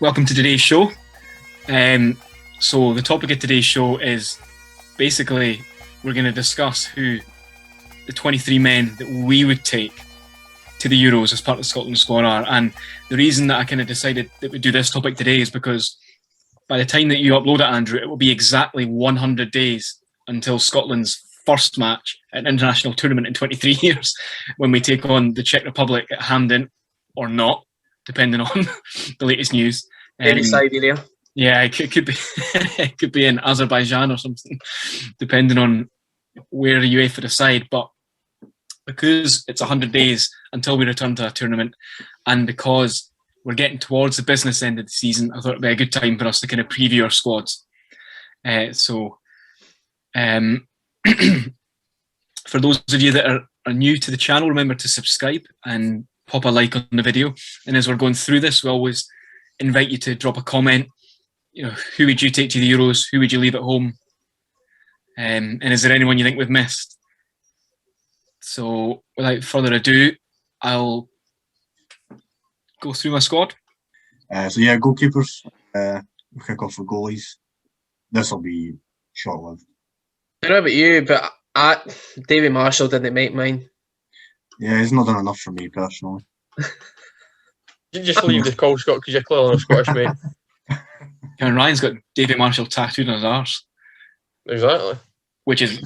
welcome to today's show. So the topic of today's show is basically we're going to discuss who the 23 men that we would take to the Euros as part of the Scotland squad are. And the reason that I kind of decided that we'd do this topic today is because by the time that you upload it, Andrew, it will be exactly 100 days until Scotland's first match at an international tournament in 23 years when we take on the Czech Republic at Hamden, or not, depending on the latest news. Maybe Siberia. Yeah, it could be. It could be in Azerbaijan or something, depending on where UEFA decide. But because it's 100 days until we return to a tournament, and because we're getting towards the business end of the season, I thought it'd be a good time for us to kind of preview our squads. For those of you that are new to the channel, remember to subscribe and pop a like on the video. And as we're going through this, we always invite you to drop a comment. You know, who would you take to the Euros? Who would you leave at home? And is there anyone you think we've missed? So without further ado, I'll go through my squad. Goalkeepers. We'll kick off with goalies. This will be short-lived. I don't know about you, but David Marshall didn't make mine. Yeah, he's not done enough for me personally. You just leave the call, Scott, because you're clearly not Scottish, mate. And Ryan's got David Marshall tattooed on his arse. Exactly. Which is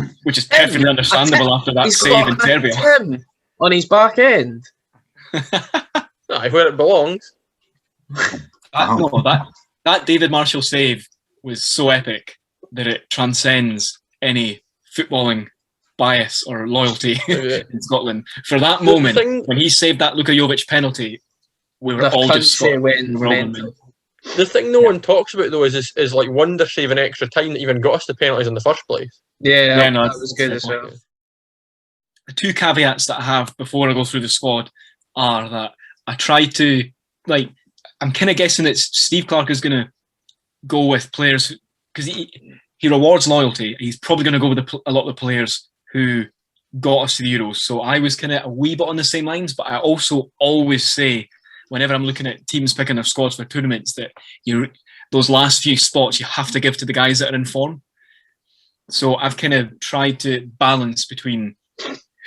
perfectly understandable after that save in Serbia. Tim on his back end. Aye, where it belongs. That David Marshall save was so epic that it transcends any footballing bias or loyalty in Scotland. For that moment, when he saved that Luka Jovic penalty, we were all just Scotland. The thing no one talks about though is like wonder saving extra time that even got us the penalties in the first place. Yeah, that was good as well. The two caveats that I have before I go through the squad are that I try to, I'm kind of guessing that Steve Clarke is going to go with players because he rewards loyalty. He's probably going to go with a lot of the players who got us to the Euros. So I was kind of a wee bit on the same lines, but I also always say, whenever I'm looking at teams picking their squads for tournaments, that those last few spots you have to give to the guys that are in form. So I've kind of tried to balance between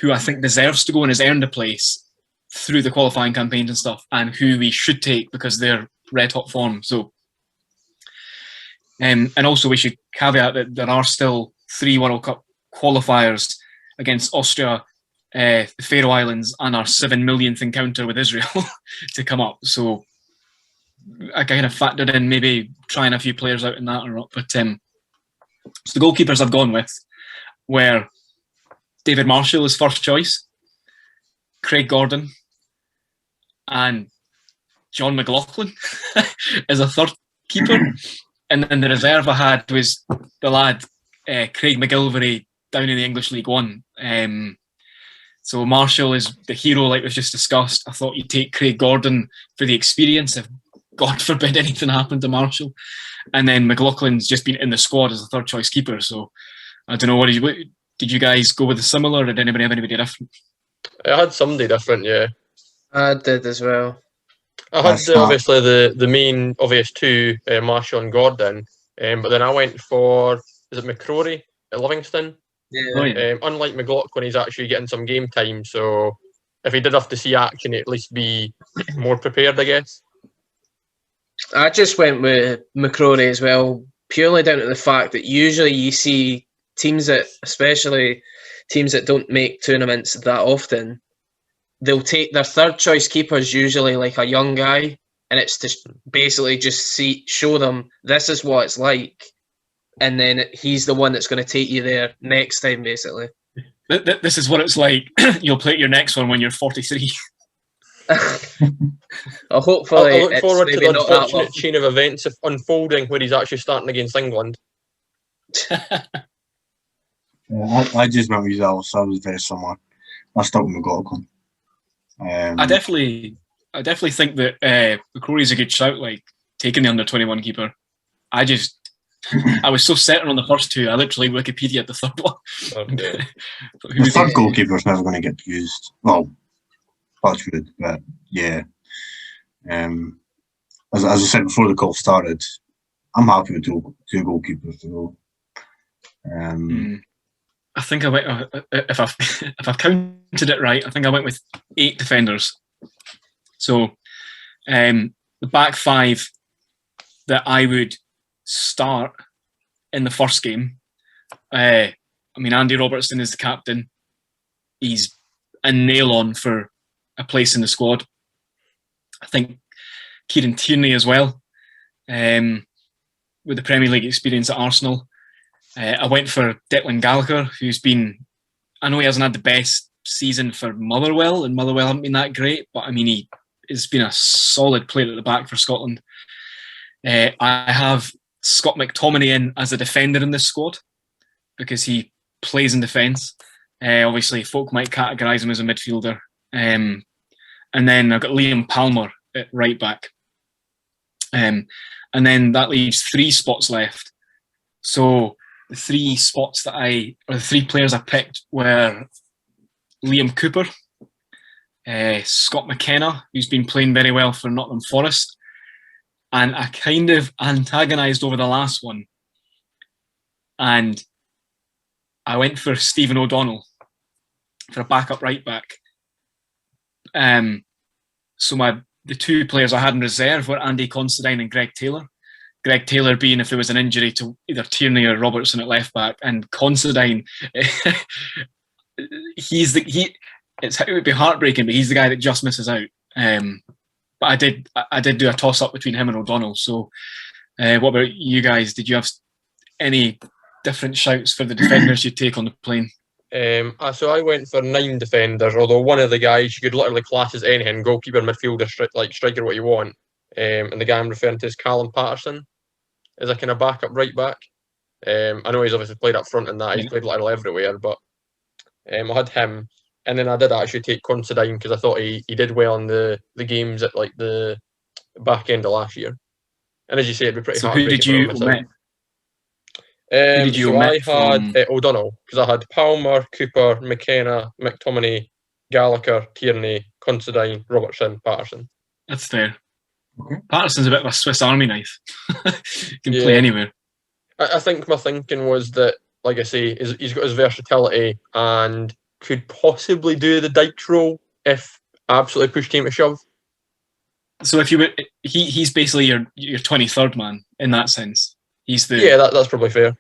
who I think deserves to go and has earned a place through the qualifying campaigns and stuff, and who we should take because they're red hot form. So, and also we should caveat that there are still 3 World Cup qualifiers against Austria, the Faroe Islands, and our 7 millionth encounter with Israel to come up. So I kind of factored in maybe trying a few players out in that or not. But so the goalkeepers I've gone with were David Marshall as first choice, Craig Gordon, and John McLaughlin as a third keeper. And then the reserve I had was the lad Craig McGilvery down in the English League One. So Marshall is the hero, like we've just discussed. I thought you'd take Craig Gordon for the experience if, God forbid, anything happened to Marshall. And then McLaughlin's just been in the squad as a third choice keeper. So I don't know, did you guys go with a similar, or did anybody have anybody different? I had somebody different, yeah. I did as well. I had obviously the main obvious two, Marshall and Gordon, but then I went for, is it McCrory at Livingston? Yeah. Unlike McLaughlin, he's actually getting some game time, so if he did have to see action, he'd at least be more prepared, I guess. I just went with McCrory as well, purely down to the fact that usually you see teams that, especially teams that don't make tournaments that often, they'll take their third choice keepers, usually like a young guy, and it's to basically just show them this is what it's like. And then he's the one that's going to take you there next time, basically. This is what it's like. You'll play your next one when you're 43. Hopefully, I look forward to the unfortunate chain of events unfolding where he's actually starting against England. I just went with Zels. I was very similar. I stuck with McLaughlin. I definitely think that McCrory's a good shout, like taking the under-21 keeper. I was so certain on the first two, I literally Wikipedia'd the third one. Okay. The third goalkeeper's never going to get used. Well, touch wood, but yeah. as I said before the call started, I'm happy with two goalkeepers to go. I think I went, if I've counted it right, I think I went with 8 defenders. So the back 5 that I would start in the first game. I mean, Andy Robertson is the captain. He's a nail on for a place in the squad. I think Kieran Tierney as well, with the Premier League experience at Arsenal. I went for Declan Gallagher, who's been, I know he hasn't had the best season for Motherwell, and Motherwell haven't been that great, but I mean, he has been a solid player at the back for Scotland. I have Scott McTominay in as a defender in this squad because he plays in defence. Obviously, folk might categorise him as a midfielder. And then I've got Liam Palmer at right back. And then that leaves 3 spots left. So the 3 spots the 3 players I picked were Liam Cooper, Scott McKenna, who's been playing very well for Nottingham Forest, and I kind of antagonised over the last one, and I went for Stephen O'Donnell for a backup right back. So the 2 players I had in reserve were Andy Considine and Greg Taylor. Greg Taylor being if there was an injury to either Tierney or Robertson at left back, and Considine, it would be heartbreaking, but he's the guy that just misses out. But I did do a toss up between him and O'Donnell. So, what about you guys? Did you have any different shouts for the defenders you'd take on the plane? So I went for 9 defenders, although one of the guys you could literally class as anything, goalkeeper, midfielder, striker, what you want. And the guy I'm referring to is Callum Patterson, as a kind of backup right back. I know he's obviously played up front in that, he's played literally everywhere, but I had him. And then I did actually take Considine because I thought he did well in the games at like the back end of last year. And as you say, it'd be pretty hard. So who did you omit? I had O'Donnell because I had Palmer, Cooper, McKenna, McTominay, Gallagher, Tierney, Considine, Robertson, Patterson. That's fair. Okay. Patterson's a bit of a Swiss Army knife. Can play anywhere. I think my thinking was that, like I say, he's got his versatility and could possibly do the Dykes role if absolutely push came to shove. So if you were, he's basically your 23rd man in that sense. He's the that's probably fair.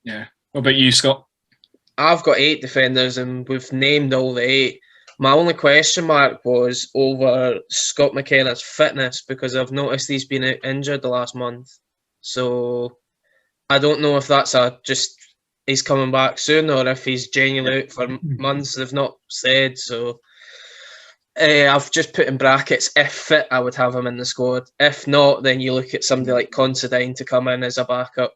Yeah. What about you, Scott? I've got 8 defenders, and we've named all the 8. My only question mark was over Scott McKenna's fitness because I've noticed he's been injured the last month. So I don't know if that's just he's coming back soon or if he's genuinely out for months. They've not said. So I've just put in brackets, if fit, I would have him in the squad. If not, then you look at somebody like Considine to come in as a backup.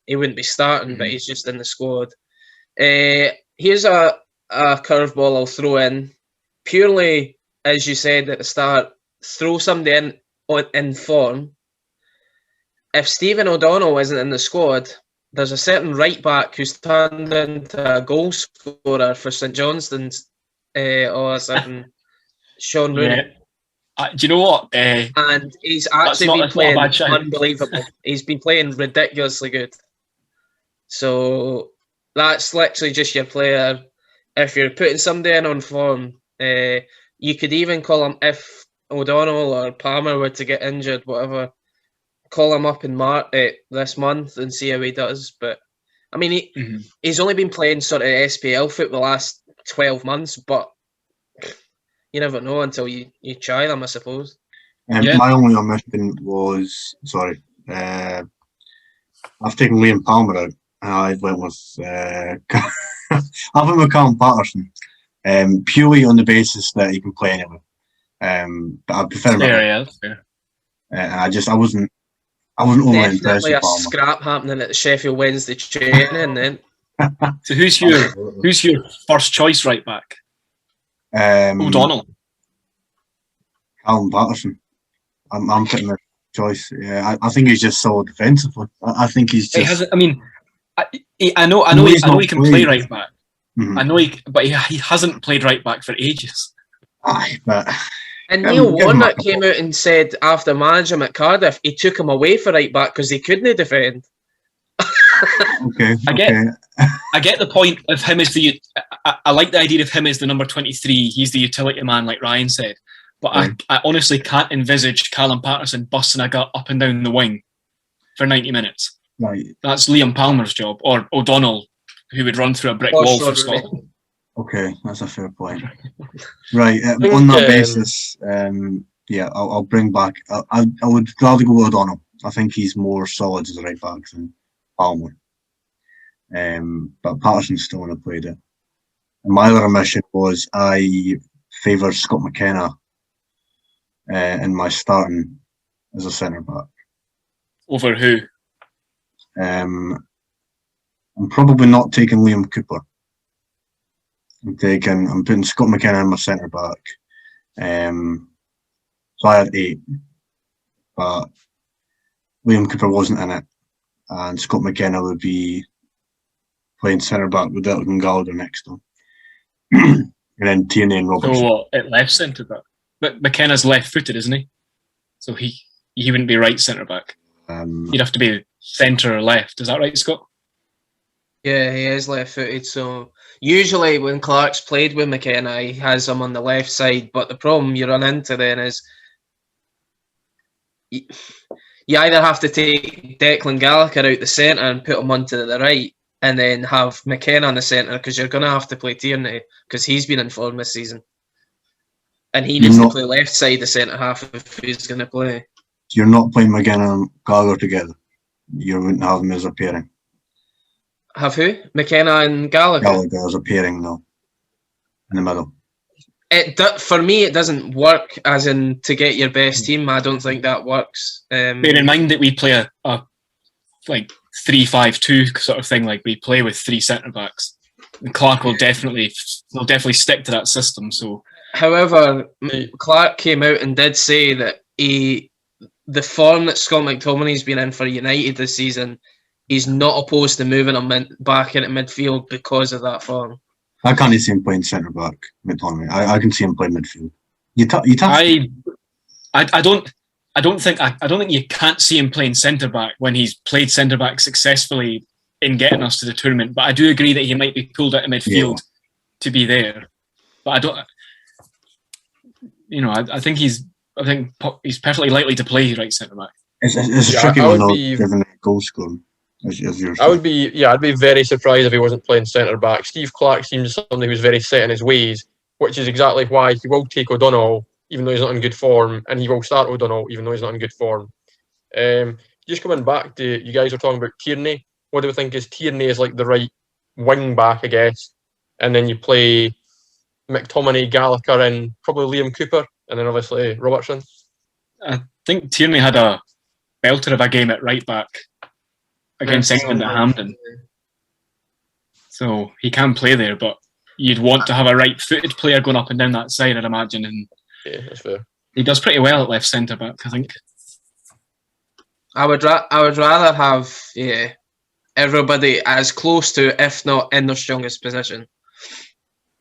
He wouldn't be starting, but he's just in the squad. Here's a curveball I'll throw in. Purely, as you said at the start, throw somebody in form. If Stephen O'Donnell isn't in the squad, there's a certain right back who's turned into a goal scorer for St Johnstone's all of a sudden, Sean Rooney. Do you know what? And he's actually been playing unbelievable. He's been playing ridiculously good. So that's literally just your player. If you're putting somebody in on form, you could even call him, if O'Donnell or Palmer were to get injured, whatever, call him up in this month and see how he does. But I mean, he's only been playing sort of SPL football the last 12 months, but you never know until you try them, I suppose. My only omission was, I've taken Liam Palmer out and I went with I've went with Callum Patterson, purely on the basis that he can play anywhere. But I prefer him. I wasn't overly impressed with Palmer. Definitely a scrap happening at the Sheffield Wednesday training then. So who's your first choice right back? O'Donnell. Callum Patterson. I'm putting a choice. Yeah, I think he's just solid defensively. I think he's just. I know he can play right back. I know but he hasn't played right back for ages. Aye, but And Give Neil him a Warnock couple. came out and said after managing him at Cardiff, he took him away for right back because he couldn't defend. Okay. I get- Okay. I get the point of him as the. I like the idea of him as the number 23. He's the utility man, like Ryan said. But I honestly can't envisage Callum Patterson busting a gut up and down the wing for 90 minutes. Right. That's Liam Palmer's job, or O'Donnell, who would run through a brick Or wall for Sean Rooney. Scotland. Okay, that's a fair point. Right, think, on that basis, yeah, I'll bring back. I would gladly go with O'Donnell. I think he's more solid as a right back than Palmer. But Patterson's still going to play it. And my other omission was I favoured Scott McKenna in my starting as a centre back. Over who? I'm probably not taking Liam Cooper. I'm putting Scott McKenna in my centre back. So I had 8, but Liam Cooper wasn't in it, and Scott McKenna would be playing centre back with Elton Gallagher next to him, and then Tierney and Robertson. So what? At left centre back. But McKenna's left-footed, isn't he? So he wouldn't be right centre back. You'd have to be centre or left. Is that right, Scott? Yeah, he is left-footed. So usually when Clark's played with McKenna, he has him on the left side. But the problem you run into then is you either have to take Declan Gallagher out the centre and put him onto the right, and then have McKenna on the centre because you're going to have to play Tierney because he's been in form this season. And he needs to play left side the centre half if he's going to play. You're not playing McKenna and Gallagher together. You wouldn't have them as a pairing. Have who? McKenna and Gallagher? Gallagher as a pairing, though, in the middle. For me, it doesn't work as in to get your best team. I don't think that works. Bear in mind that we play a like 3-5-2 sort of thing. Like we play with 3 centre backs. And Clark will definitely stick to that system. So, however, Clark came out and did say that the form that Scott McTominay's been in for United this season, he's not opposed to moving him back into midfield because of that form. I can't see him playing centre back, McTominay. I can see him playing midfield. I don't think you can't see him playing centre back when he's played centre back successfully in getting us to the tournament. But I do agree that he might be pulled out of midfield to be there. But I don't. I think he's perfectly likely to play right centre back. It's a tricky one though, given the goal scoring. I'd be very surprised if he wasn't playing centre back. Steve Clark seems somebody who's very set in his ways, which is exactly why he will take O'Donnell even though he's not in good form, and he will start O'Donnell even though he's not in good form. Just coming back to you guys were talking about Tierney. What do we think is Tierney is like the right wing back, I guess, and then you play McTominay, Gallagher, and probably Liam Cooper, and then obviously Robertson. I think Tierney had a belter of a game at right back against England at Hampden. So he can play there, but you'd want to have a right-footed player going up and down that side, I'd imagine. And yeah, that's fair. He does pretty well at left centre back, I think. I would rather have everybody as close to, if not in their strongest position.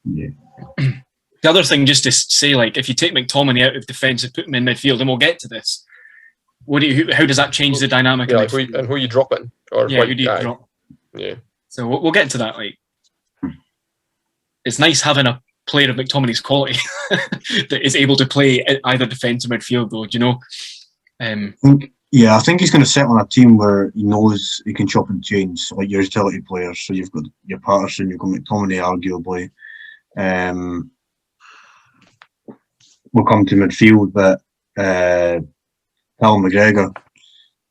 Yeah. The other thing, just to say, like, if you take McTominay out of defence and put him in midfield, and we'll get to this. How does that change the dynamic? Yeah, and who you dropping? Or who do you drop? Yeah. So we'll get to that. Like, it's nice having a player of McTominay's quality that is able to play either defence or midfield, though. Do you know? I think he's going to set on a team where he knows he can chop and change, so like your utility players. So you've got your Patterson, you've got McTominay, arguably. We'll come to midfield, but Callum McGregor,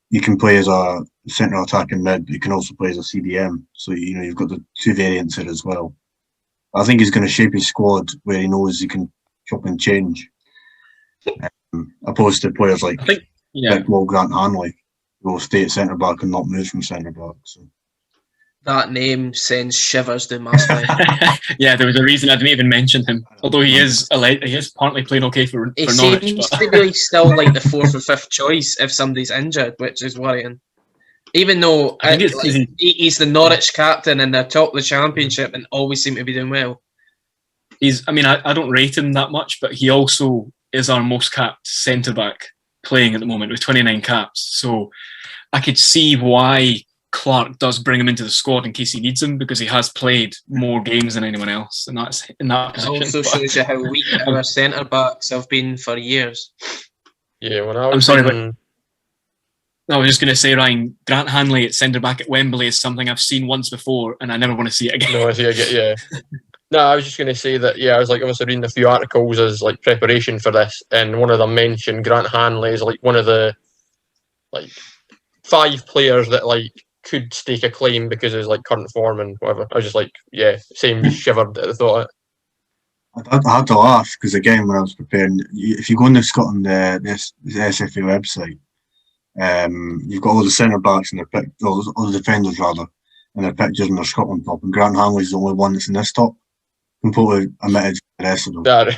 you can play as a centre attacking mid, but you can also play as a CDM. So you've got the 2 variants here as well. I think he's going to shape his squad where he knows he can chop and change, opposed to players like Grant Hanley, who will stay at centre back and not move from centre back. So. That name sends shivers down my spine. Yeah, there was a reason I didn't even mention him. Although he is apparently playing okay for Norwich. He seems to be still like the 4th or 5th choice if somebody's injured, which is worrying. Even though he's the Norwich captain and they're top of the Championship and always seem to be doing well. I don't rate him that much, but he also is our most capped centre back playing at the moment with 29 caps. So I could see why Clark does bring him into the squad in case he needs him, because he has played more games than anyone else, and that's in that It position. also shows you how weak our centre backs have been for years. Yeah, when I was I'm sorry, reading- I was just going to say, Ryan, Grant Hanley at centre back at Wembley is something I've seen once before, and I never want to see it again. No, I see. I get. Yeah. No, I was just going to say that. Yeah, I was like obviously reading a few articles as like preparation for this, and one of them mentioned Grant Hanley is like one of the like 5 players that like could stake a claim because of his like current form and whatever. I was just like, yeah, same, just shivered at the thought of it. I had to laugh because again, when I was preparing, if you go on the Scotland the SFA website, you've got all the centre backs and all the defenders rather, and their pictures in their Scotland top, and Grant Hanley's the only one that's in this top, completely omitted the rest of them. Yeah.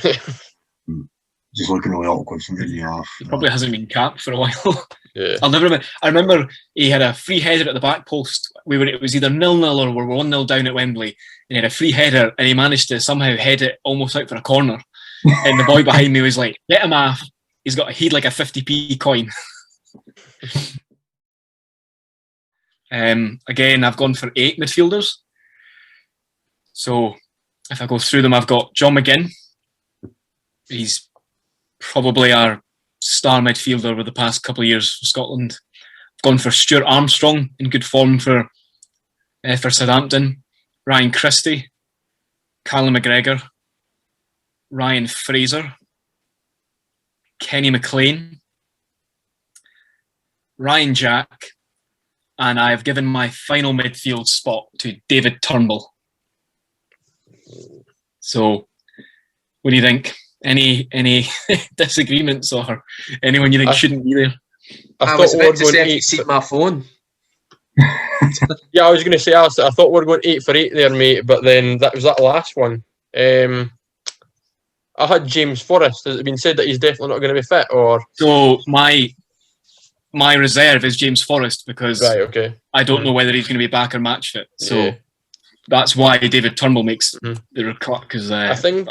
Just looking really awkward, so made me laugh. He probably hasn't been capped for a while. Yeah. I'll never remember. I remember he had a free header at the back post. It was either 0-0 or we were 1-0 down at Wembley, and he had a free header, and he managed to somehow head it almost out for a corner. And the boy behind me was like, "Get him off! He'd like a 50p coin." Again, I've gone for 8 midfielders. So if I go through them, I've got John McGinn. He's probably our star midfielder over the past couple of years for Scotland. I've gone for Stuart Armstrong in good form for Southampton. Ryan Christie, Callum McGregor, Ryan Fraser, Kenny McLean, Ryan Jack, and I have given my final midfield spot to David Turnbull. So, what do you think? Any disagreements or anyone you think shouldn't be there? I was about to say if you see my phone. Yeah, I was going to say, I thought we were going 8 for 8 there, mate, but then that was that last one. I had James Forrest. Has it been said that he's definitely not going to be fit, or? So my reserve is James Forrest because Right, okay. I don't know whether he's going to be back or match fit. So Yeah. that's why David Turnbull makes the record. Because I think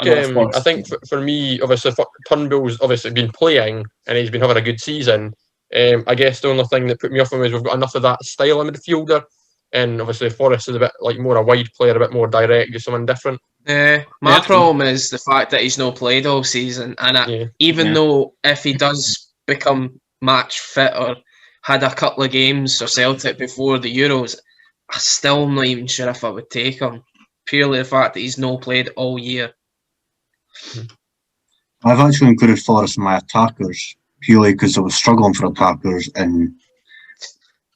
for me, obviously, Turnbull's obviously been playing and he's been having a good season. I guess the only thing that put me off him is we've got enough of that style in midfielder, and obviously Forrest is a bit like more a wide player, a bit more direct, just someone different. My problem is the fact that he's not played all season, and even though if he does become match fit or had a couple of games for Celtic before the Euros, I still am not even sure if I would take him. Purely the fact that he's not played all year. I've actually included Forrest in my attackers purely because I was struggling for attackers and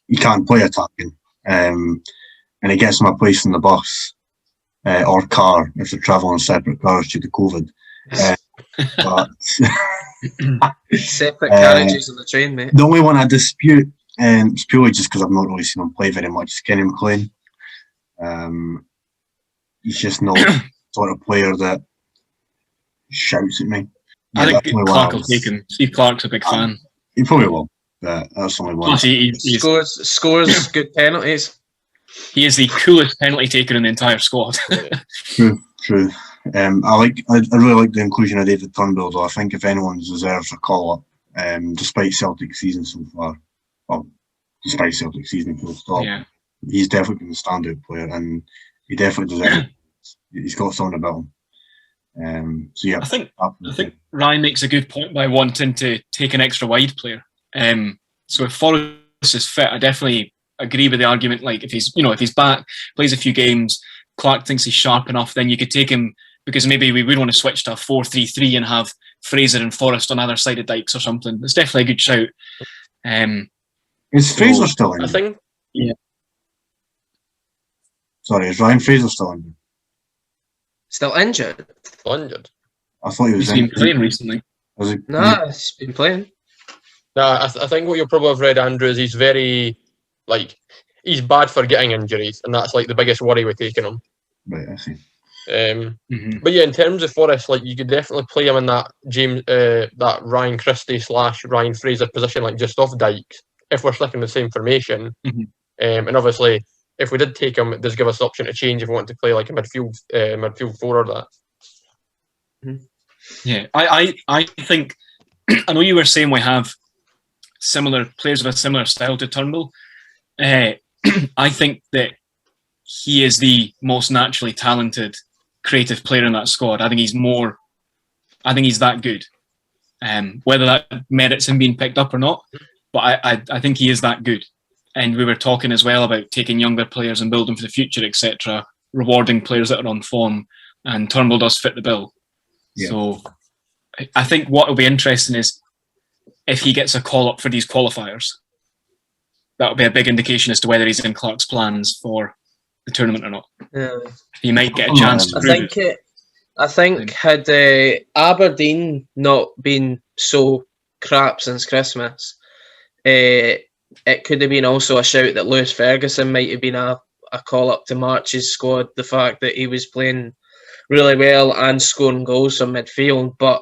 you can't play attacking. And he gets my place in the bus or car if they're travelling in separate cars due to COVID. But separate carriages on the train, mate. The only one I dispute, and it's purely just because I've not really seen him play very much, is Kenny McLean. He's just not the sort of player that shouts at me. I think Clark will take him. Steve Clark's a big fan. He probably will. But that's only one. Plus, he scores good penalties. He is the coolest penalty taker in the entire squad. True. I really like the inclusion of David Turnbull, though. I think if anyone deserves a call up, despite Celtic's season so far, despite Celtic's season full stop, he's definitely been a standout player, and he definitely deserves it. He's got something about him. I think Ryan makes a good point by wanting to take an extra wide player. So if Forrest is fit, I definitely agree with the argument. Like if he's back, plays a few games, Clark thinks he's sharp enough, then you could take him, because maybe we would want to switch to a 4-3-3 and have Fraser and Forrest on either side of Dykes or something. It's definitely a good shout. Is Fraser still in? I think. Yeah. Sorry, is Ryan Fraser still in? Still injured? Injured. I thought he was. He's been playing recently. No, he's been playing. No, I think what you'll probably have read, Andrew, is he's very, he's bad for getting injuries, and that's the biggest worry with taking him. Right, I see. But yeah, in terms of Forrest, you could definitely play him in that that Ryan Christie / Ryan Fraser position, just off Dykes, if we're sticking the same formation. And obviously, if we did take him, it does give us the option to change if we want to play a midfield 4 or that. Yeah, I think I know you were saying we have similar players with a similar style to Turnbull. I think that he is the most naturally talented, creative player in that squad. I think he's that good. Whether that merits him being picked up or not, but I think he is that good. And we were talking as well about taking younger players and building for the future, etc., rewarding players that are on form, and Turnbull does fit the bill. Yeah. So I think what will be interesting is if he gets a call up for these qualifiers. That'll be a big indication as to whether he's in Clark's plans for the tournament or not. Yeah. He might get a chance to prove it. I think had Aberdeen not been so crap since Christmas, it could have been also a shout that Lewis Ferguson might have been a call up to March's squad. The fact that he was playing really well and scoring goals from midfield, but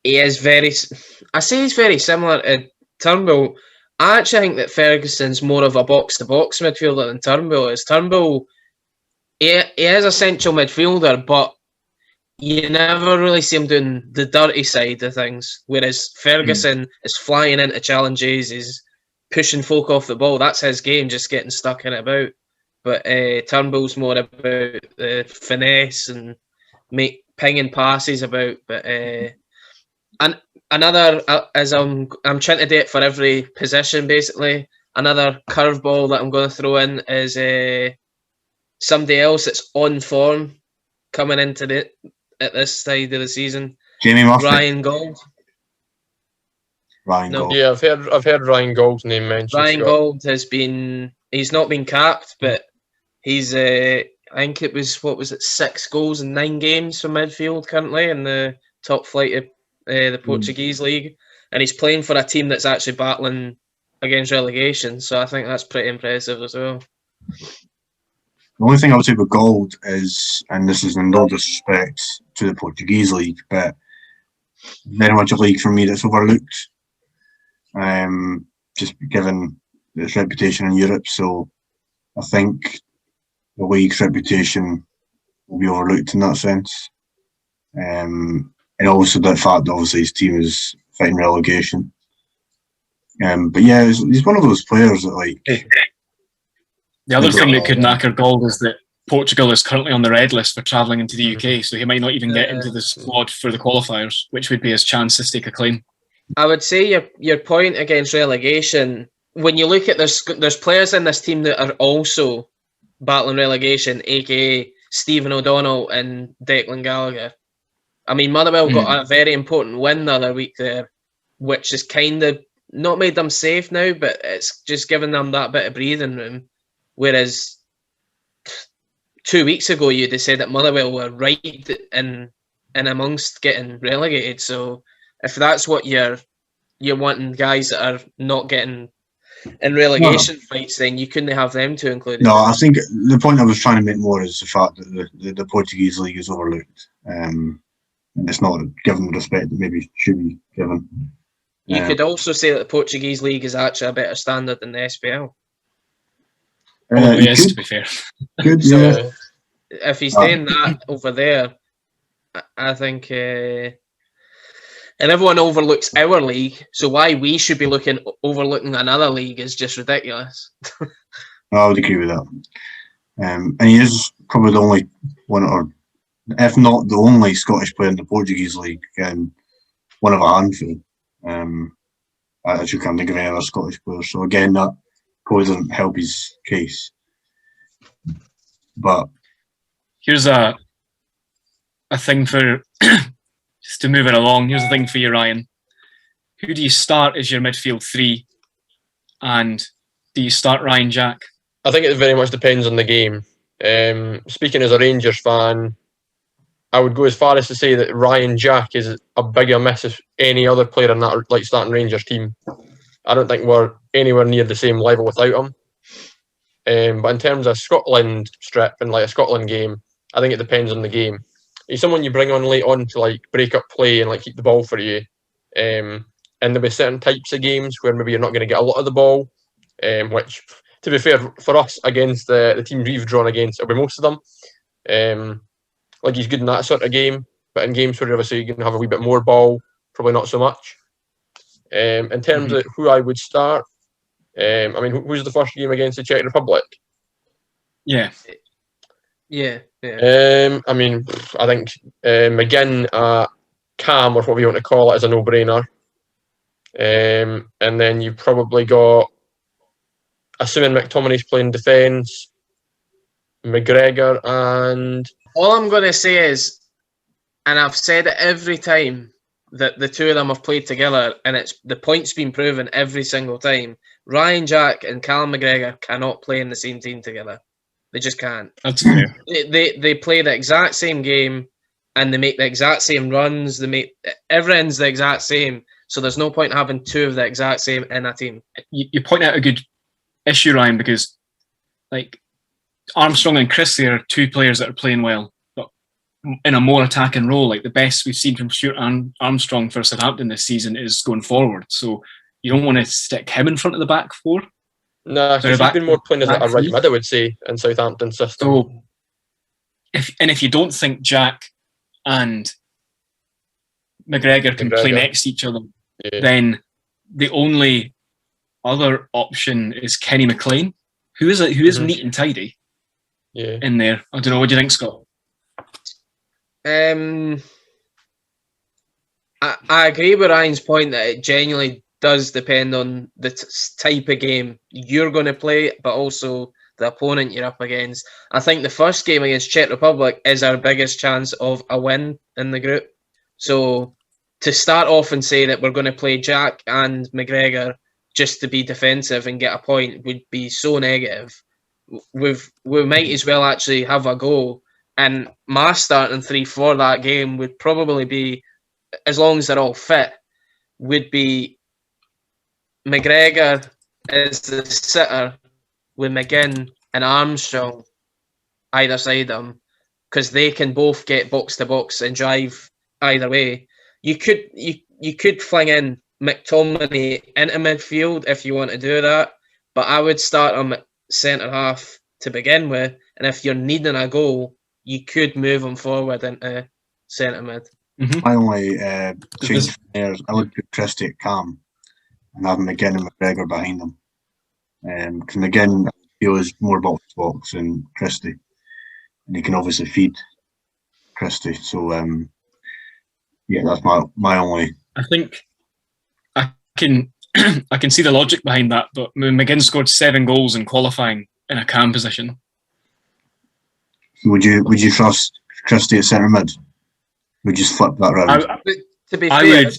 he is he's very similar to Turnbull. I actually think that Ferguson's more of a box-to-box midfielder than Turnbull is. Turnbull, he is a central midfielder, but you never really see him doing the dirty side of things, whereas Ferguson is flying into challenges, is pushing folk off the ball. That's his game, just getting stuck in it about. But Turnbull's more about the finesse and pinging passes about. But and another, as I'm trying to do it for every position, basically. Another curveball that I'm going to throw in is somebody else that's on form coming into at this side of the season. Jamie Murphy. Ryan Gould. Gould. Yeah, I've heard Ryan Gould's name mentioned. Ryan Gould he's not been capped, but he's I think it was 6 goals in 9 games for midfield currently in the top flight of the Portuguese league, and he's playing for a team that's actually battling against relegation. So I think that's pretty impressive as well. The only thing I would say with Gold is, and this is in no disrespect to the Portuguese league, but very much a league for me that's overlooked, just given its reputation in Europe. So I think the league's reputation will be overlooked in that sense. And also the fact that obviously his team is fighting relegation. But yeah, he's one of those players that like... The other thing that could knacker Gold is that Portugal is currently on the red list for travelling into the UK, so he might not even get into the squad for the qualifiers, which would be his chance to stake a claim. I would say your point against relegation, when you look at there's players in this team that are also battling relegation, aka Stephen O'Donnell and Declan Gallagher. I mean, Motherwell got a very important win the other week there, which has kind of not made them safe now, but it's just given them that bit of breathing room. Whereas 2 weeks ago, you'd have said that Motherwell were right in amongst getting relegated. So if that's what you're wanting, guys that are not getting in relegation fights, then you couldn't have them two included. No, I think the point I was trying to make more is the fact that the Portuguese league is overlooked. And it's not given the respect that maybe should be given. You could also say that the Portuguese league is actually a better standard than the SPL. Yes, to be fair. Good, so yeah. If he's doing that over there, I think... and everyone overlooks our league, so why we should be overlooking another league is just ridiculous. I would agree with that. And he is probably the only one, or if not the only Scottish player in the Portuguese league, one of a handful. I actually can't think of any other Scottish players. So again, that probably doesn't help his case. But here's a thing for just to move it along. Here's a thing for you, Ryan. Who do you start as your midfield 3, and do you start Ryan Jack? I think it very much depends on the game. Speaking as a Rangers fan, I would go as far as to say that Ryan Jack is a bigger miss as any other player in that starting Rangers team. I don't think we're anywhere near the same level without him. But in terms of Scotland strip and a Scotland game, I think it depends on the game. He's someone you bring on late on to break up play and keep the ball for you. And there'll be certain types of games where maybe you're not going to get a lot of the ball, which, to be fair, for us against the teams we've drawn against, it'll be most of them. He's good in that sort of game, but in games where obviously you can have a wee bit more ball, probably not so much. In terms of who I would start, I mean, who's the first game against the Czech Republic? Yeah. I mean, I think McGinn, Cam, or whatever you want to call it, is a no-brainer. And then you've probably got, assuming McTominay's playing defence, McGregor and... All I'm going to say is, and I've said it every time that the two of them have played together, and the point's been proven every single time, Ryan Jack and Callum McGregor cannot play in the same team together. They just can't. That's fair. They play the exact same game, and they make the exact same runs. Everything's the exact same. So there's no point having two of the exact same in a team. You point out a good issue, Ryan, because like Armstrong and Christie are two players that are playing well, but in a more attacking role. Like the best we've seen from Stuart Armstrong for Southampton this season is going forward. So you don't want to stick him in front of the back four. No, he's been more playing as a right mid, I would say, in Southampton system. So if you don't think Jack and McGregor can play next to each other, then the only other option is Kenny McLean, who is neat and tidy in there. I don't know. What do you think, Scott? I agree with Ryan's point that it genuinely does depend on the type of game you're going to play, but also the opponent you're up against. I think the first game against Czech Republic is our biggest chance of a win in the group. So to start off and say that we're going to play Jack and McGregor just to be defensive and get a point would be so negative. We might as well actually have a go. And my starting three for that game would probably be, as long as they're all fit, would be McGregor as the sitter with McGinn and Armstrong either side of them, because they can both get box to box and drive either way. You could fling in McTominay into midfield if you want to do that, but I would start him at centre half to begin with, and if you're needing a goal, you could move him forward into centre mid. My only change from there is I would put Christie at Cam and have McGinn and McGregor behind them. Because McGinn feels more box to box than Christie, and he can obviously feed Christie. So that's my only. I think I can I can see the logic behind that, but McGinn scored 7 goals in qualifying in a Cam position. Would you trust Christie at centre mid? Would you just flip that round? To be fair,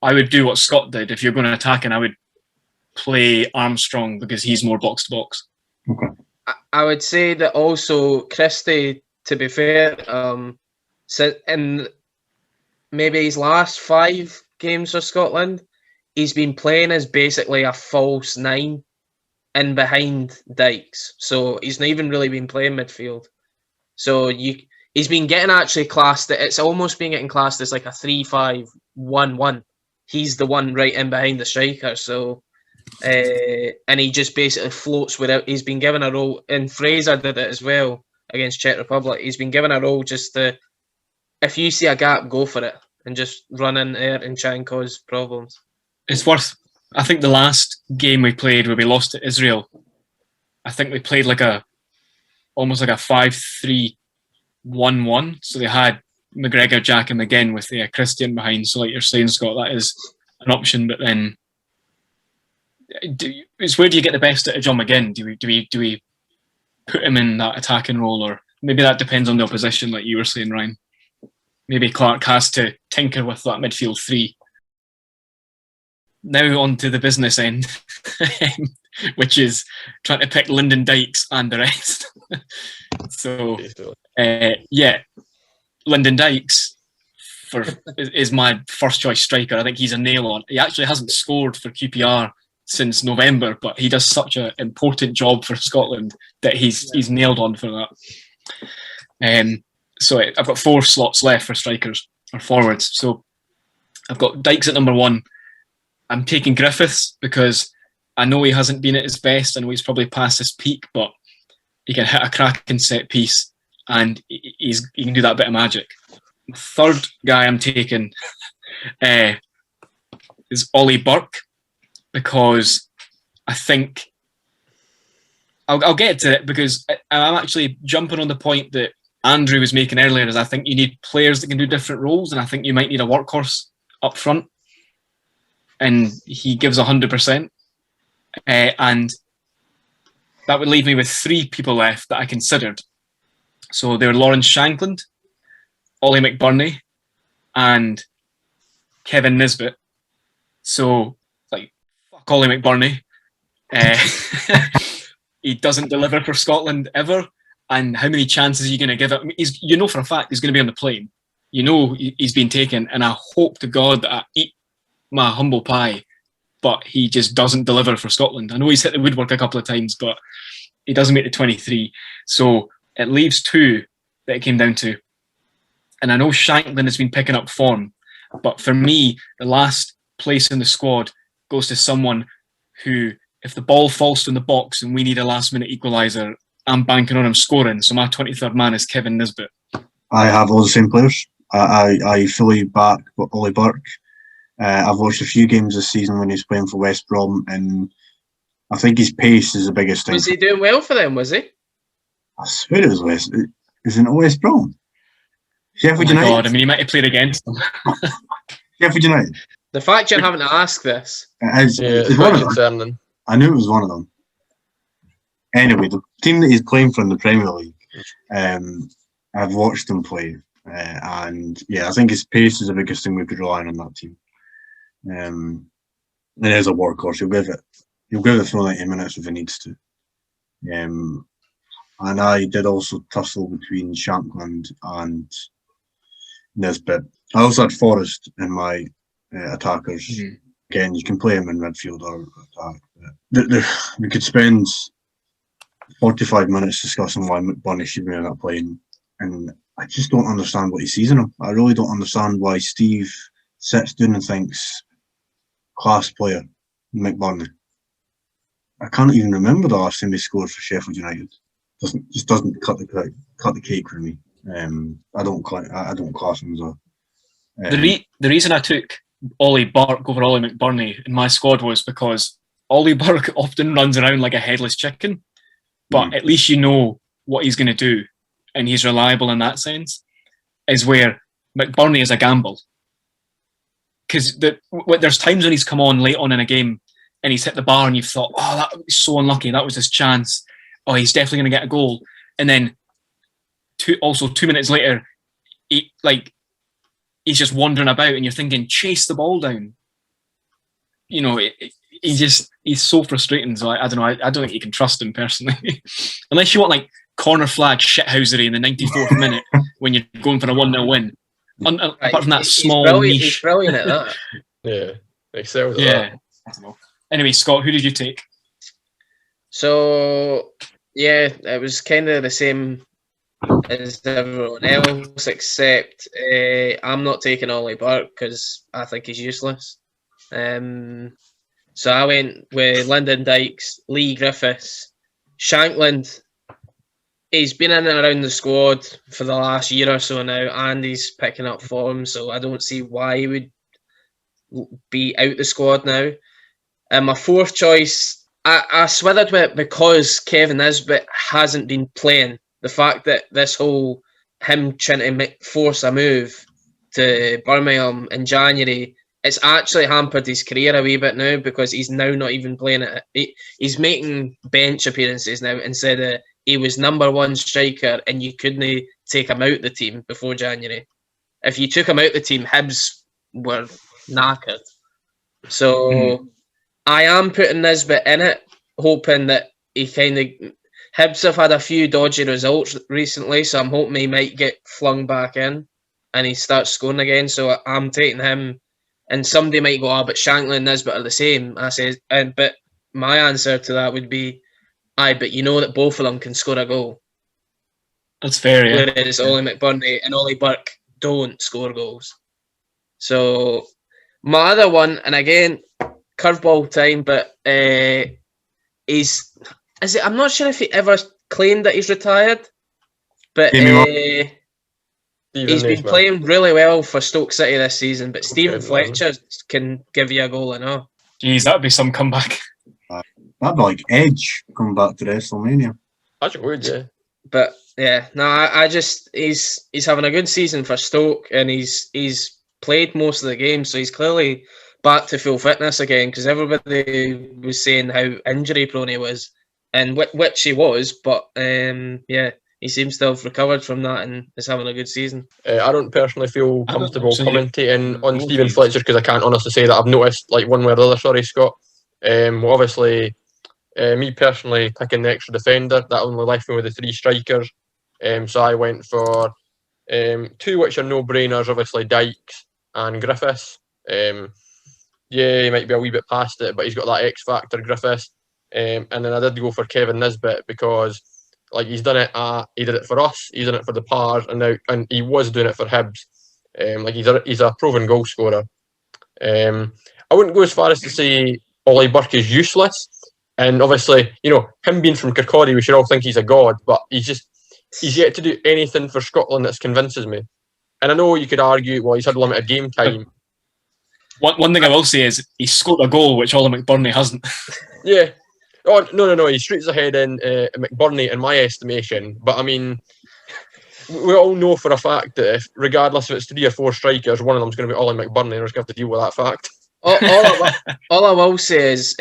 I would do what Scott did. If you're going to attack, and I would play Armstrong because he's more box to box. Okay. I would say that also Christie, to be fair, in maybe his last 5 games for Scotland, he's been playing as basically a false 9 in behind Dykes. So he's not even really been playing midfield. So he's been getting actually classed. It's almost been getting classed as like a 3-5-1-1. He's the one right in behind the striker. So, and he just basically floats without. He's been given a role, and Fraser did it as well against Czech Republic. He's been given a role just to, if you see a gap, go for it and just run in there and try and cause problems. It's worth. I think the last game we played where we lost to Israel, I think we played almost like a 5-3-1-1. So they had McGregor, Jack, and McGinn with Christian behind. So like you're saying, Scott, that is an option. But then, where do you get the best out of John McGinn? Do we put him in that attacking role, or maybe that depends on the opposition, like you were saying, Ryan? Maybe Clark has to tinker with that midfield 3. Now on to the business end, which is trying to pick Lyndon Dykes and the rest. So, Lyndon Dykes is my first choice striker. I think he's a nail on. He actually hasn't scored for QPR since November, but he does such an important job for Scotland that he's nailed on for that. So I've got 4 slots left for strikers or forwards. So I've got Dykes at number 1. I'm taking Griffiths because I know he hasn't been at his best. I know he's probably past his peak, but he can hit a cracking set piece and he can do that bit of magic. third guy I'm taking is Ollie Burke, because I think I'll get to it, because I'm actually jumping on the point that Andrew was making earlier, is I think you need players that can do different roles, and I think you might need a workhorse up front, and he gives 100%. And that would leave me with 3 people left that I considered. So they're Lawrence Shankland, Ollie McBurney, and Kevin Nisbet. So, like, fuck Ollie McBurney. He doesn't deliver for Scotland ever. And how many chances are you going to give it? I mean, you know for a fact he's going to be on the plane. You know he's been taken. And I hope to God that I eat my humble pie, but he just doesn't deliver for Scotland. I know he's hit the woodwork a couple of times, but he doesn't make the 23. So it leaves 2 that it came down to. And I know Shanklin has been picking up form, but for me, the last place in the squad goes to someone who, if the ball falls in the box and we need a last-minute equaliser, I'm banking on him scoring. So my 23rd man is Kevin Nisbet. I have all the same players. I fully back Ollie Burke. I've watched a few games this season when he's playing for West Brom, and I think his pace is the biggest thing. Was he doing well for them, was he? I swear it was West. Isn't it West Brom? Sheffield United. God, I mean, he might have played against them. Sheffield United. The fact you're having to ask this. It's one of them. concerning. I knew it was one of them. Anyway, the team that he's playing for in the Premier League, I've watched him play, and yeah, I think his pace is the biggest thing we could rely on that team. It is a workhorse. He'll give it for 90 minutes if he needs to. And I did also tussle between Shankland and Nisbet. I also had Forrest in my attackers. Mm-hmm. Again, you can play him in midfield or attack. We could spend 45 minutes discussing why McBurney should be in that plane, and I just don't understand what he sees in him. I really don't understand why Steve sits down and thinks class player McBurney. I can't even remember the last time he scored for Sheffield United. Doesn't cut the cake for me. I don't class him as a. The reason I took Ollie Burke over Ollie McBurney in my squad was because Ollie Burke often runs around like a headless chicken, but at least you know what he's going to do, and he's reliable in that sense. Is where McBurney is a gamble, because there's times when he's come on late on in a game and he's hit the bar and you've thought, oh, that was so unlucky, that was his chance. Oh, he's definitely going to get a goal, and then 2 minutes later, he's just wandering about, and you're thinking, chase the ball down. You know, he's so frustrating. So I don't know. I don't think you can trust him personally, unless you want like corner flag shithousery in the 94th minute when you're going for a 1-0 win. Apart from that small niche, he's brilliant at that. Yeah, excels at yeah. that. I don't know. Anyway, Scott, who did you take? So yeah, it was kind of the same as everyone else, except I'm not taking Ollie Burke because I think he's useless. So I went with Lyndon Dykes, Lee Griffiths, Shankland. He's been in and around the squad for the last year or so now, and he's picking up form, so I don't see why he would be out the squad now. And my fourth choice, I swithered with it because Kevin Nisbet hasn't been playing. The fact that this whole him trying to force a move to Birmingham in January, it's actually hampered his career a wee bit now because he's now not even playing it. He's making bench appearances now instead of he was number one striker and you couldn't take him out the team before January. If you took him out the team, Hibs were knackered. So I am putting Nisbet in it, hoping that he kind of... Hibs have had a few dodgy results recently, so I'm hoping he might get flung back in and he starts scoring again. So I'm taking him, and somebody might go, but Shankland and Nisbet are the same. I say, but my answer to that would be, but you know that both of them can score a goal. That's fair, yeah. Whereas Ollie McBurney and Ollie Burke don't score goals. So my other one, and again, curveball time, but I'm not sure if he ever claimed that he's retired, but He's been playing really well for Stoke City this season, but Stephen Fletcher can give you a goal and all. Jeez, that'd be some comeback. That'd be like Edge coming back to WrestleMania. That's would, yeah. But yeah, no, I just he's having a good season for Stoke, and he's played most of the games, so he's clearly back to full fitness again. Because everybody was saying how injury prone he was, and which he was, but yeah. He seems to have recovered from that and is having a good season. I don't personally feel comfortable commentating on Stephen Fletcher because I can't honestly say that I've noticed like one way or the other. Sorry, Scott. Well, obviously, me personally picking the extra defender, that only left me with the 3 strikers. So I went for 2 which are no-brainers, obviously Dykes and Griffiths. Yeah, he might be a wee bit past it, but he's got that X factor, Griffiths. And then I did go for Kevin Nisbet because like he did it for us, he's done it for the Pars, and he was doing it for Hibs. Like he's a proven goal scorer. I wouldn't go as far as to say Ollie Burke is useless, and obviously, you know, him being from Kirkcaldy, we should all think he's a god, but he's yet to do anything for Scotland that convinces me. And I know you could argue, well, he's had limited game time. One thing I will say is he scored a goal which Ollie McBurney hasn't. Yeah. Oh, no. He streets ahead in McBurney, in my estimation. But, I mean, we all know for a fact that regardless if it's 3 or 4 strikers, one of them's going to be Ollie McBurney, and we're just going to have to deal with that fact. All I will say is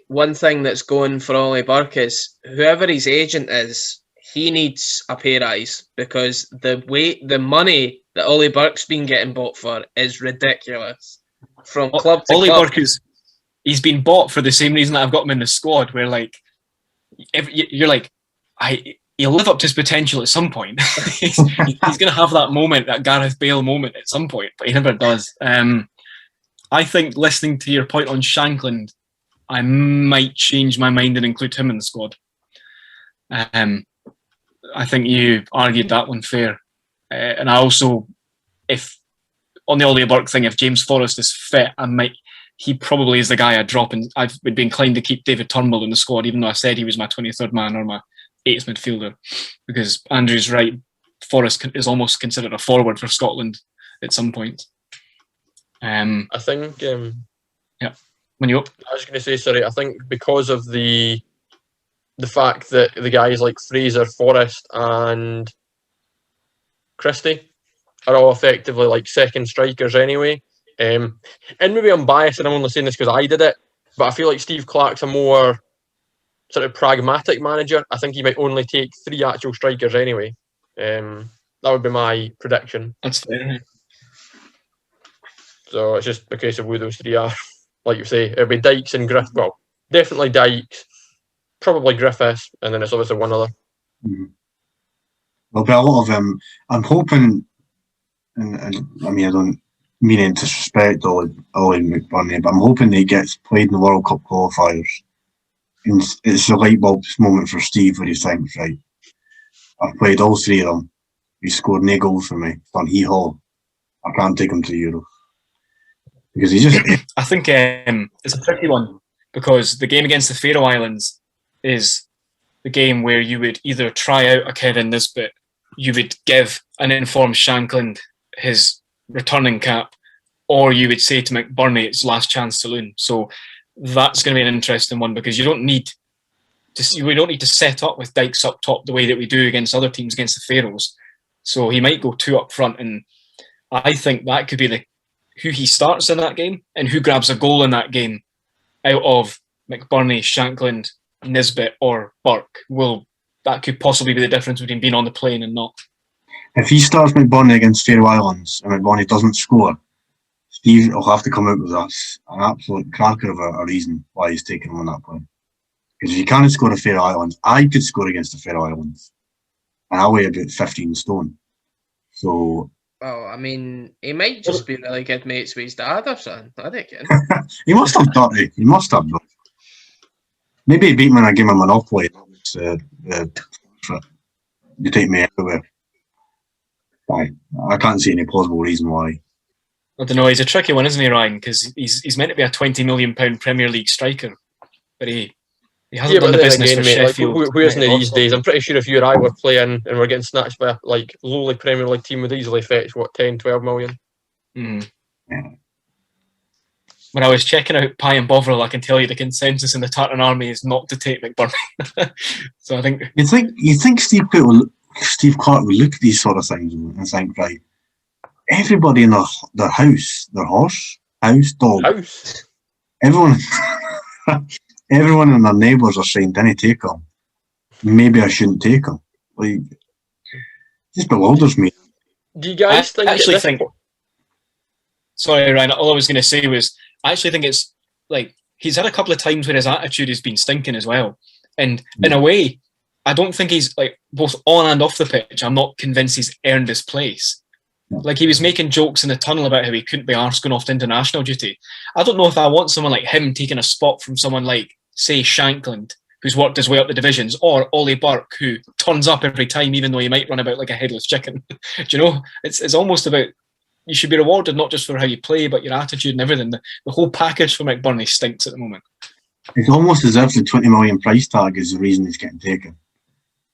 one thing that's going for Ollie Burke is whoever his agent is, he needs a pay rise because the money that Ollie Burke's been getting bought for is ridiculous. From club to Ollie club. Burke he's been bought for the same reason that I've got him in the squad, where like you're like, he'll live up to his potential at some point. he's going to have that moment, that Gareth Bale moment at some point, but he never does. I think listening to your point on Shankland, I might change my mind and include him in the squad. I think you argued that one fair. And I also, if on the Ollie Burke thing, if James Forrest is fit, he probably is the guy I'd drop, and I would be inclined to keep David Turnbull in the squad, even though I said he was my 23rd man or my 8th midfielder, because Andrew's right, Forrest is almost considered a forward for Scotland at some point. I think... yeah, when you up? I was going to say, sorry, I think because of the fact that the guys like Fraser, Forrest and Christie are all effectively like second strikers anyway. And maybe I'm biased and I'm only saying this because I did it, but I feel like Steve Clarke's a more sort of pragmatic manager. I think he might only take 3 actual strikers anyway. That would be my prediction. That's fair. So it's just a case of who those 3 are. Like you say, it'll be Dykes and Griffiths. Well, definitely Dykes, probably Griffiths, and then it's obviously one other. Mm-hmm. There'll be a lot of I'm hoping, and I mean, I don't mean it to disrespect Ollie McBurney, but I'm hoping that he gets played in the World Cup qualifiers. And it's a light bulb moment for Steve where he thinks, right, I've played all 3 of them. He scored no goals for me. Done hee-haw. I can't take him to Euro. Because he just... I think it's a tricky one because the game against the Faroe Islands is the game where you would either try out a Kevin Nisbet, you would give an informed Shankland his returning cap, or you would say to McBurney it's last chance saloon. So that's going to be an interesting one because we don't need to set up with Dykes up top the way that we do against other teams against the Faroes. So he might go 2 up front, and I think that could be who he starts in that game and who grabs a goal in that game out of McBurney, Shankland, Nisbet or Burke. That could possibly be the difference between being on the plane and not. If he starts McBurney against Faroe Islands and McBurney doesn't score, Steve will have to come out with us an absolute cracker of a reason why he's taking him on that plane. Because if you can't score a Faroe Islands, I could score against the Faroe Islands. And I weigh about 15 stone. So... Well, I mean, he might just be really good mates with his dad or something. I think he must have done it. He must have done. Maybe he beat me in a game of Monopoly. You take me everywhere. I can't see any plausible reason why. I don't know. He's a tricky one, isn't he, Ryan? Because he's meant to be a £20 million Premier League striker, but he He hasn't done the then business again, for mate, Sheffield. like, who isn't it these also. days? I'm pretty sure if you or I were playing and we're getting snatched by a like lowly Premier League team, would easily fetch what 10, 12 million. Mm. Yeah. When I was checking out Pie and Bovril, I can tell you the consensus in the Tartan Army is not to take McBurney. So I think You think Steve Clark would look at these sort of things and think, right, everybody in their house, their horse, house, dog, everyone everyone and their neighbours are saying, didn't take them. Maybe I shouldn't take them. Like, just bewilders me. Do you guys think? Sorry, Ryan. All I was going to say was, I actually think it's like he's had a couple of times where his attitude has been stinking as well. And in a way, I don't think he's like both on and off the pitch. I'm not convinced he's earned his place. Like he was making jokes in the tunnel about how he couldn't be arsed going off to international duty. I don't know if I want someone like him taking a spot from someone like, say, Shankland, who's worked his way up the divisions, or Ollie Burke, who turns up every time, even though he might run about like a headless chicken. Do you know? It's almost about, you should be rewarded not just for how you play, but your attitude and everything. The whole package for McBurney stinks at the moment. It's almost as if the 20 million price tag is the reason he's getting taken.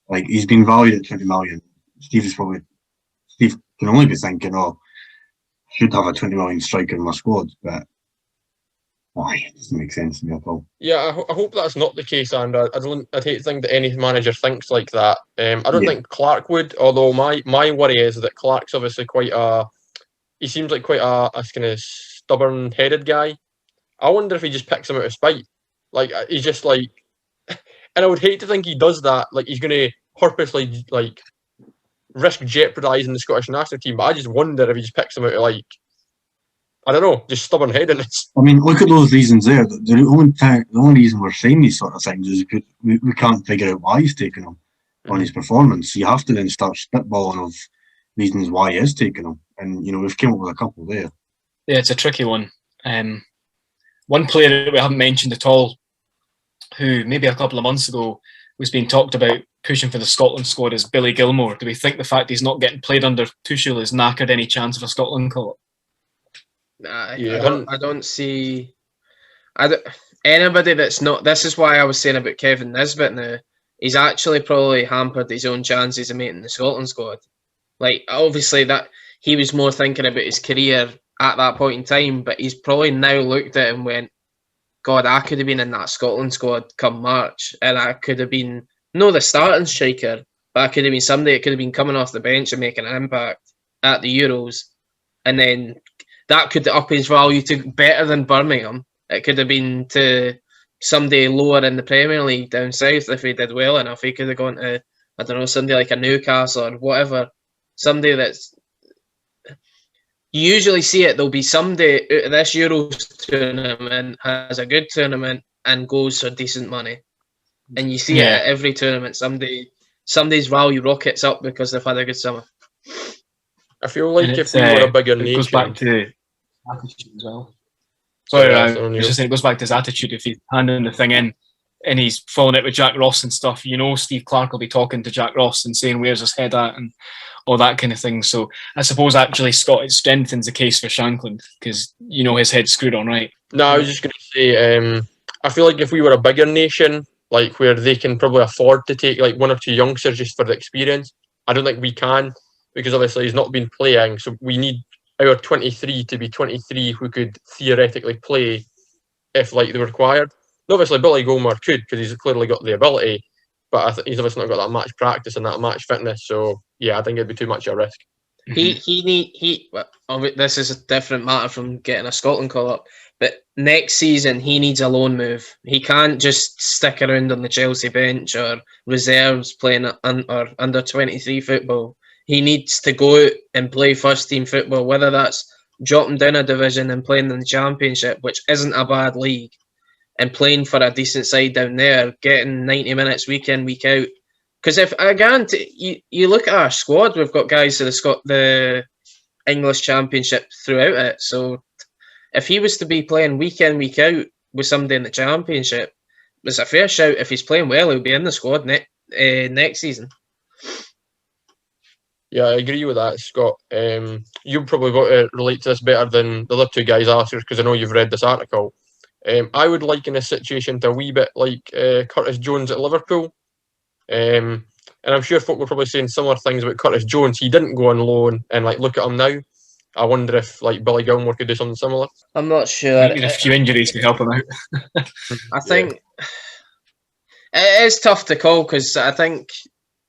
Like, he's been valued at 20 million. Steve can only be thinking, should have a 20 million striker in my squad, but it doesn't make sense to me at all. Yeah, I hope that's not the case, and I'd hate to think that any manager thinks like that. I don't think Clark would, although my worry is that Clark's obviously he seems like quite a kind of stubborn-headed guy. I wonder if he just picks him out of spite. Like, he's just like... And I would hate to think he does that. Like, he's going to purposely, like, risk jeopardising the Scottish national team. But I just wonder if he just picks him out of, like... I don't know, just stubborn-headedness. I mean, look at those reasons there. The only reason we're saying these sort of things is we can't figure out why he's taking them on his performance. You have to then start spitballing of reasons why he is taking them. And, we've come up with a couple there. Yeah, it's a tricky one. One player that we haven't mentioned at all, who maybe a couple of months ago was being talked about pushing for the Scotland squad, is Billy Gilmore. Do we think the fact he's not getting played under Tuchel has knackered any chance of a Scotland call-up? Nah, I don't see anybody that's not. This is why I was saying about Kevin Nisbet now. He's actually probably hampered his own chances of making the Scotland squad. Like, obviously that he was more thinking about his career at that point in time, but he's probably now looked at it and went, God, I could have been in that Scotland squad come March, and I could have been no the starting striker, but I could have been somebody that could have been coming off the bench and making an impact at the Euros, and then that could up his value to better than Birmingham. It could have been to somebody lower in the Premier League down south if he did well enough. He could have gone to, I don't know, somebody like a Newcastle or whatever. Somebody that's... You usually see it, there'll be somebody out of this Euros tournament has a good tournament and goes for decent money. And you see it at every tournament. Somebody's value rockets up because they've had a good summer. I feel like if we were a bigger nation... It goes back to attitude as well. Sorry, I was just saying it goes back to his attitude. If he's handing the thing in and he's falling out with Jack Ross and stuff, Steve Clark will be talking to Jack Ross and saying where's his head at and all that kind of thing. So I suppose actually Scott, it strengthens the case for Shankland because his head's screwed on right. No, I was just going to say, I feel like if we were a bigger nation, like where they can probably afford to take like one or two youngsters just for the experience, I don't think we can, because obviously he's not been playing. So we need our 23 to be 23 who could theoretically play if like they were required. Obviously, Billy Gilmore could because he's clearly got the ability, but he's obviously not got that match practice and that match fitness. So yeah, I think it'd be too much of a risk. This is a different matter from getting a Scotland call up, but next season he needs a loan move. He can't just stick around on the Chelsea bench or reserves playing or under 23 football. He needs to go out and play first team football, whether that's dropping down a division and playing in the Championship, which isn't a bad league, and playing for a decent side down there, getting 90 minutes week in, week out. Because if I guarantee you look at our squad, we've got guys that have got the English Championship throughout it. So if he was to be playing week in, week out with somebody in the Championship, it's a fair shout. If he's playing well, he'll be in the squad next season. Yeah, I agree with that, Scott. You'll probably relate to this better than the other two guys after, because I know you've read this article. I would liken this situation to a wee bit like Curtis Jones at Liverpool. And I'm sure folk were probably saying similar things about Curtis Jones. He didn't go on loan, and like look at him now. I wonder if like Billy Gilmore could do something similar. I'm not sure. Maybe a few injuries could help him out. I think it is tough to call because I think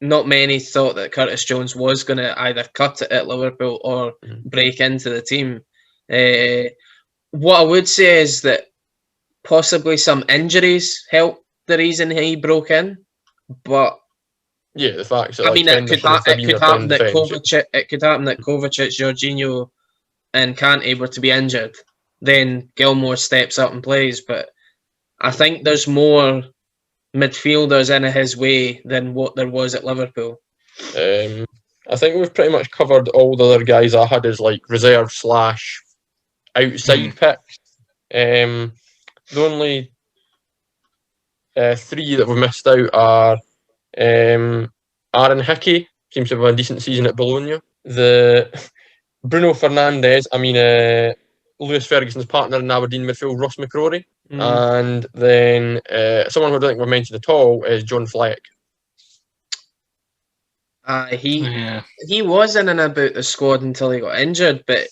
not many thought that Curtis Jones was going to either cut it at Liverpool or break into the team. What I would say is that possibly some injuries helped the reason he broke in, but yeah, the fact that I mean, it could happen that Kovacic, Jorginho, and Kante were to be injured. Then Gilmore steps up and plays, but I think there's more midfielders in his way than what there was at Liverpool. I think we've pretty much covered all the other guys I had as like reserve / outside picks. The only 3 that we've missed out are Aaron Hickey, seems to have a decent season at Bologna. The Bruno Fernandes, Lewis Ferguson's partner in Aberdeen midfield, Ross McCrory. And then someone who I don't think we've mentioned at all is John Fleck. He was in and about the squad until he got injured, but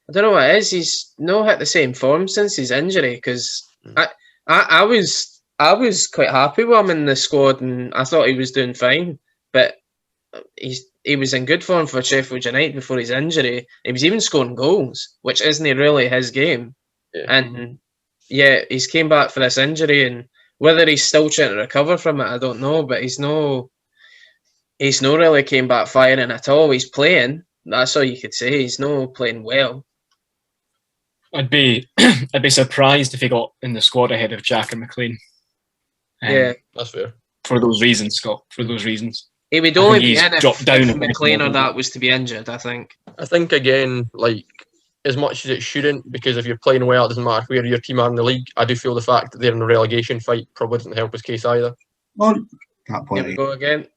I don't know what it is. He's not hit the same form since his injury. Because I was quite happy with him in the squad, and I thought he was doing fine. But he was in good form for Sheffield United before his injury. He was even scoring goals, which isn't really his game. Yeah. And yeah, he's came back for this injury, and whether he's still trying to recover from it, I don't know. But he's no really came back firing at all. He's playing. That's all you could say. He's no playing well. I'd be surprised if he got in the squad ahead of Jack and McLean. Yeah, that's fair. For those reasons, Scott. For those reasons. He would only be in if McLean or that was to be injured, I think. I think, again, like, as much as it shouldn't, because if you're playing well, it doesn't matter where your team are in the league. I do feel the fact that they're in a relegation fight probably doesn't help his case either. Well, that point. Here we go again.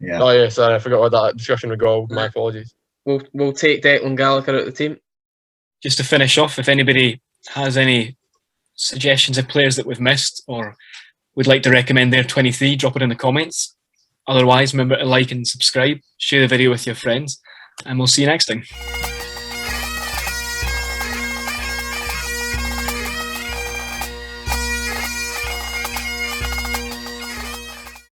Yeah. Oh, yeah, sorry, I forgot where that discussion would go. My apologies. We'll take Declan Gallagher out of the team. Just to finish off, if anybody has any suggestions of players that we've missed or would like to recommend their 23, drop it in the comments. Otherwise, remember to like and subscribe, share the video with your friends, and we'll see you next time.